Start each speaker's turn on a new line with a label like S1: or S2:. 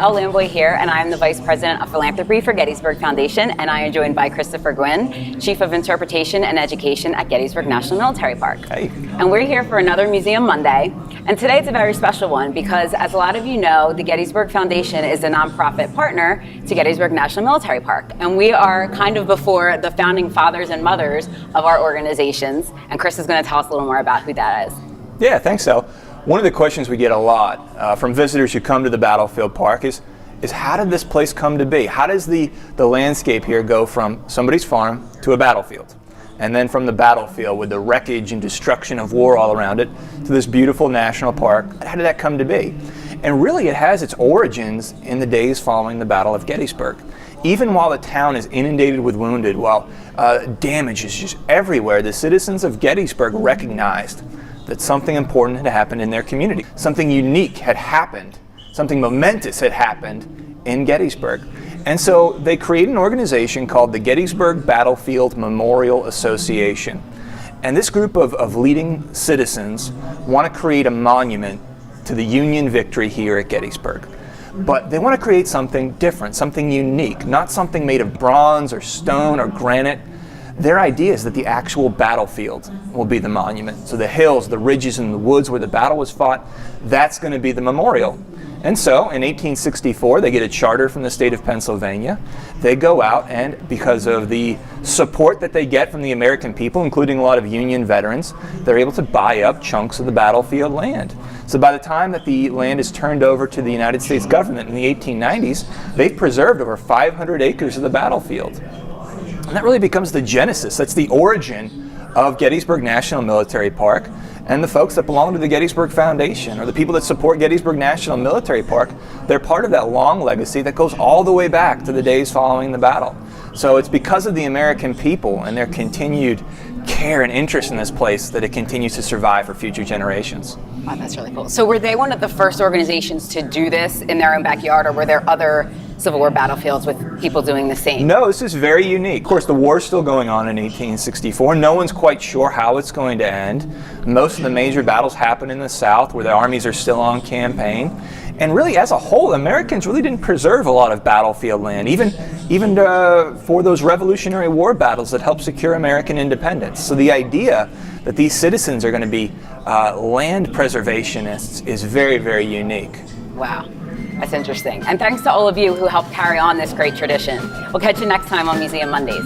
S1: Elle Lamboy here, and I am the Vice President of Philanthropy for Gettysburg Foundation, and I am joined by Christopher Gwynn, Chief of Interpretation and Education at Gettysburg National Military Park.
S2: Hey.
S1: And we're here for another Museum Monday, and today it's a very special one because, as a lot of you know, the Gettysburg Foundation is a nonprofit partner to Gettysburg National Military Park, and we are kind of before the founding fathers and mothers of our organizations, and Chris is going to tell us a little more about who that is.
S2: Yeah, thanks, Elle. One of the questions we get a lot from visitors who come to the Battlefield Park is how did this place come to be? How does the landscape here go from somebody's farm to a battlefield? And then from the battlefield with the wreckage and destruction of war all around it to this beautiful national park, how did that come to be? And really it has its origins in the days following the Battle of Gettysburg. Even while the town is inundated with wounded, while damage is just everywhere, the citizens of Gettysburg recognized that something important had happened in their community. Something unique had happened. Something momentous had happened in Gettysburg. And so they created an organization called the Gettysburg Battlefield Memorial Association. And this group of leading citizens want to create a monument to the Union victory here at Gettysburg. But they want to create something different, something unique, not something made of bronze or stone or granite. Their idea is that the actual battlefield will be the monument. So the hills, the ridges, and the woods where the battle was fought, that's going to be the memorial. And so in 1864, they get a charter from the state of Pennsylvania. They go out, and because of the support that they get from the American people, including a lot of Union veterans, they're able to buy up chunks of the battlefield land. So by the time that the land is turned over to the United States government in the 1890s, they've preserved over 500 acres of the battlefield. And that really becomes the genesis. That's the origin of Gettysburg National Military Park. And the folks that belong to the Gettysburg Foundation, or the people that support Gettysburg National Military Park, they're part of that long legacy that goes all the way back to the days following the battle. So it's because of the American people and their continued care and interest in this place that it continues to survive for future generations.
S1: Wow, that's really cool. So were they one of the first organizations to do this in their own backyard, or were there other Civil War battlefields with people doing the same?
S2: No, this is very unique. Of course, the war's still going on in 1864. No one's quite sure how it's going to end. Most of the major battles happen in the South, where the armies are still on campaign. And really, as a whole, Americans really didn't preserve a lot of battlefield land, even for those Revolutionary War battles that helped secure American independence. So the idea that these citizens are going to be land preservationists is very, very unique.
S1: Wow, that's interesting. And thanks to all of you who helped carry on this great tradition. We'll catch you next time on Museum Mondays.